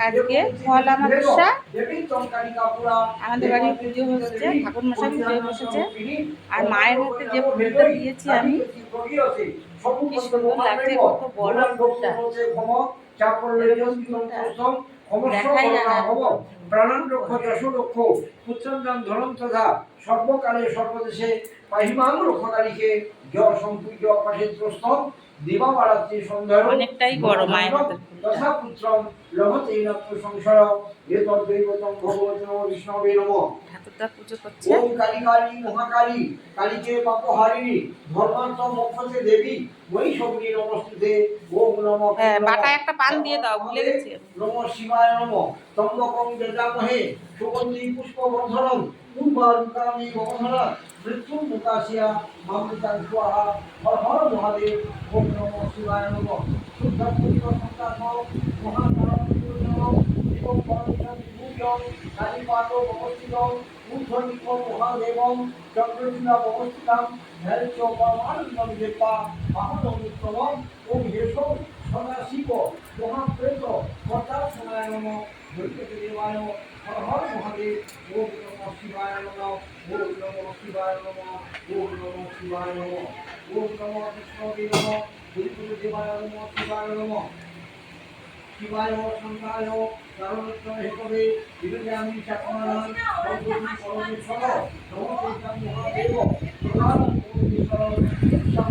আজকে ফল আমাবস্যা, আমাদের বাড়ি পুজো হচ্ছে, ঠাকুর মশাই পুজোয় বসেছে। আর মায়ের হাতে যে ফুলটা দিয়েছি আমি, কি সুন্দর লাগছে, কত বড় ফুলটা, দেখাই যায় না। প্রাণান রক্ষ যশ রক্ষ পুত্রদান ধরম তথা সর্বকালে সর্বদেশে পাহিমাং রক্ষকারীকে জয় সম্পূর্ণ পাঠিত্রস্তম দেবাবারাত্রি সন্ধ্যায় অনেকটাই বড় মায়ের হাতের ফুলটা। তথা পুত্রম লভতে নাত্র সংশয় এতদ্দৈবতম ভগবতঃ বিষ্ণবে নমঃ। ঠাকুরটা পুজো করছে। ওম কালী কালী মহাকালী কালীকে পাপহারিণী ধর্মার্থ মোক্ষতে দেবী মহিষগ্নি নমস্তুতে। ওম নমঃ। হ্যাঁ, বাটা একটা পান দিয়ে দাও, ভুলে গেছি। নমঃ শিবায় নমঃ। ত্রম্বকং যজামহে সুগন্ধি পুষ্পবর্ধনং পূর্বারুকামি গহনা মৃত্যুর্মুকাশিয়া মামৃতাং স্বাহা। হর হর মহাদেব। ওম নমঃ শিবায় নমঃ। শুদ্ধ পুষ্প সন্তান মহাকারণ পূর্ণম এবং পরমেশ্বর বিভূষণ কালীপাদ অবস্থিতং ঊর্ধ্বনিক মহাদেবং চক্রশিলা অবস্থিতাং ধ্যানচ পরমানন্দং দেবা বাহনমিত্তমং। ওম হেশো সদাশিব মহাপ্রেত কর্তাসনায় নমঃ। বৈদ্যুতি দেবায় হর হর মহাদেব। ওম নমঃ শিবায় নমঃ। ওম নমঃ শিবায় নমঃ। ওম নমঃ শিবায় নমঃ। ওম নমঃ বিষ্ণবে নমঃ। বৈদ্যুতি দেবায় নমঃ। শিবায় নমঃ। শিবায় সন্তায় কারণোত্তম হেতবে বিবেকামি চাকরণান সর্বতি পরমেশ্বর নমঃ মহাদেব প্রধান পরমেশ্বর ঈশ্বর